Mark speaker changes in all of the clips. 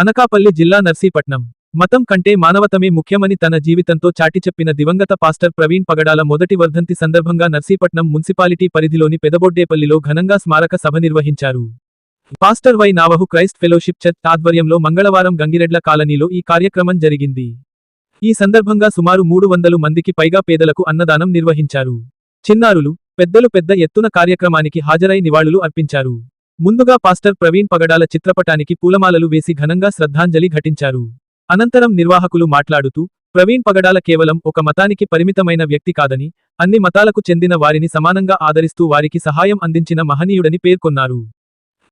Speaker 1: అనకాపల్లి జిల్లా నర్సీపట్నం. మతం కంటే మానవతమే ముఖ్యమని తన జీవితంతో చాటి చెప్పిన దివంగత పాస్టర్ ప్రవీణ్ పగడాల మొదటి వర్ధంతి సందర్భంగా నర్సీపట్నం మున్సిపాలిటీ పరిధిలోని పెదబొడ్డేపల్లిలో ఘనంగా స్మారక సభ నిర్వహించారు. Pastor Y Navahu Christ fellowship church ఆధ్వర్యంలో మంగళవారం గంగిరెడ్ల కాలనీలో ఈ కార్యక్రమం జరిగింది. ఈ సందర్భంగా సుమారు 300 మందికి పైగా పేదలకు అన్నదానం నిర్వహించారు. చిన్నారులు, పెద్దలు పెద్ద ఎత్తున కార్యక్రమానికి హాజరై నివాళులు అర్పించారు. ముందుగా పాస్టర్ ప్రవీణ్ పగడాల చిత్రపటానికి పూలమాలలు వేసి ఘనంగా శ్రద్ధాంజలి ఘటించారు. అనంతరం నిర్వాహకులు మాట్లాడుతూ, ప్రవీణ్ పగడాల కేవలం ఒక మతానికి పరిమితమైన వ్యక్తి కాదని, అన్ని మతాలకు చెందిన వారిని సమానంగా ఆదరిస్తూ వారికి సహాయం అందించిన మహనీయుడని పేర్కొన్నారు.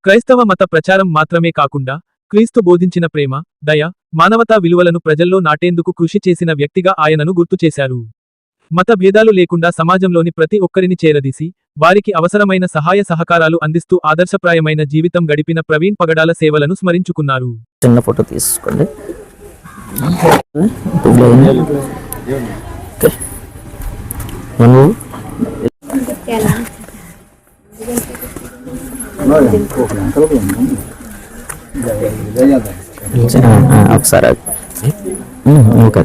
Speaker 1: క్రైస్తవ మత ప్రచారం మాత్రమే కాకుండా, క్రీస్తు బోధించిన ప్రేమ, దయ, మానవతా విలువలను ప్రజల్లో నాటేందుకు కృషి చేసిన వ్యక్తిగా ఆయనను గుర్తుచేశారు. మత భేదాలు లేకుండా సమాజంలోని ప్రతి ఒక్కరిని చేరదీసి, వారికి అవసరమైన సహాయ సహకారాలు అందిస్తూ ఆదర్శప్రాయమైన జీవితం గడిపిన ప్రవీణ్ పగడాల సేవలను స్మరించుకున్నారు.
Speaker 2: చిన్న ఫోటో తీసుకోండి. ఒకసారి ఓకే.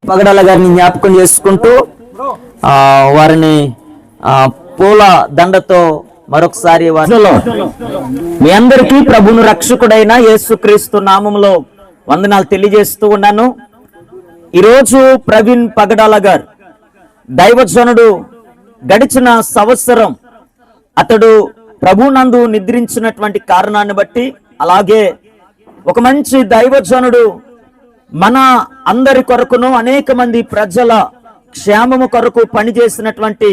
Speaker 2: పగడాల గారిని జ్ఞాపకం చేసుకుంటూ వారిని పూల దండతో మరొకసారి మీ అందరికీ ప్రభువును రక్షకుడైన యేసుక్రీస్తు నామములో వందనాలు తెలియజేస్తూ ఉన్నాను. ఈరోజు ప్రవీణ్ పగడాల గారు దైవజనుడు. గడిచిన సంవత్సరం అతడు ప్రభునందు నిద్రించినటువంటి కారణాన్ని బట్టి, అలాగే ఒక మంచి దైవజనుడు మన అందరి కొరకును అనేక మంది ప్రజల క్షేమము కొరకు పనిచేసినటువంటి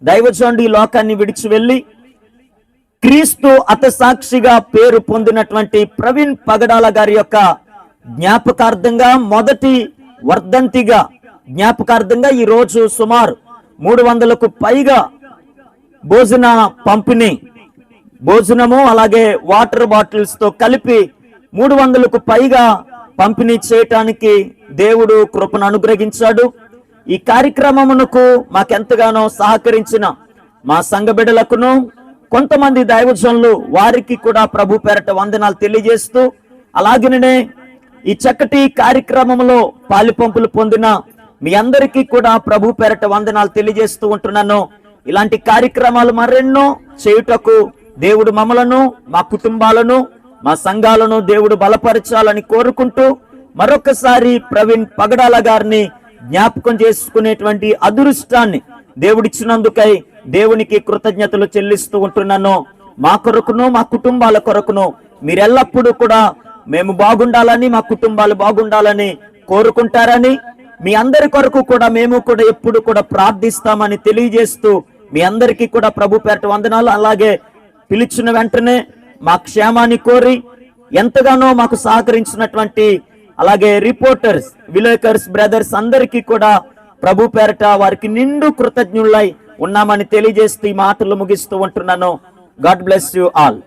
Speaker 2: దైవజనుడు ఈ లోకాన్ని విడిచి వెళ్ళి క్రీస్తు అతసాక్షిగా పేరు పొందినటువంటి ప్రవీణ్ పగడాల గారి యొక్క జ్ఞాపకార్థంగా మొదటి వర్ధంతిగా జ్ఞాపకార్థంగా ఈ రోజు సుమారు 300కు పైగా భోజన పంపిణీ, భోజనము అలాగే వాటర్ బాటిల్స్ తో కలిపి 300కు పైగా పంపిణీ చేయటానికి దేవుడు కృపను అనుగ్రహించాడు. ఈ కార్యక్రమమునకు మాకెంతగానో సహకరించిన మా సంఘ బిడ్డలకును, కొంతమంది దైవజనులు వారికి కూడా ప్రభు పేరట వందనాలు తెలియజేస్తూ, అలాగనే ఈ చక్కటి కార్యక్రమంలో పాలిపంపులు పొందిన మీ అందరికీ కూడా ప్రభు పేరట వందనాలు తెలియజేస్తూ ఉంటున్నాను. ఇలాంటి కార్యక్రమాలు మరెన్నో చేయుటకు దేవుడు మమ్మలను, మా కుటుంబాలను, మా సంఘాలను దేవుడు బలపరచాలని కోరుకుంటూ, మరొకసారి ప్రవీణ్ పగడాల గారిని జ్ఞాపకం చేసుకునేటువంటి అదృష్టాన్ని దేవుడిచ్చినందుకై దేవునికి కృతజ్ఞతలు చెల్లిస్తూ ఉంటున్నాను. మా కొరకును, మా కుటుంబాల కొరకును మీరెల్లప్పుడూ కూడా మేము బాగుండాలని, మా కుటుంబాలు బాగుండాలని కోరుకుంటారని, మీ అందరి కొరకు కూడా మేము కూడా ఎప్పుడు కూడా ప్రార్థిస్తామని తెలియజేస్తూ, మీ అందరికీ కూడా ప్రభు పేరట వందనాలు. అలాగే పిలిచిన వెంటనే మా క్షేమాన్ని కోరి ఎంతగానో మాకు సహకరించినటువంటి అలాగే రిపోర్టర్స్, విలేకర్స్ బ్రదర్స్ అందరికీ కూడా ప్రభు పేరట వారికి నిండు కృతజ్ఞులై ఉన్నామని తెలియజేస్తూ ఈ మాటలు ముగిస్తూ ఉంటున్నాను. God bless you all.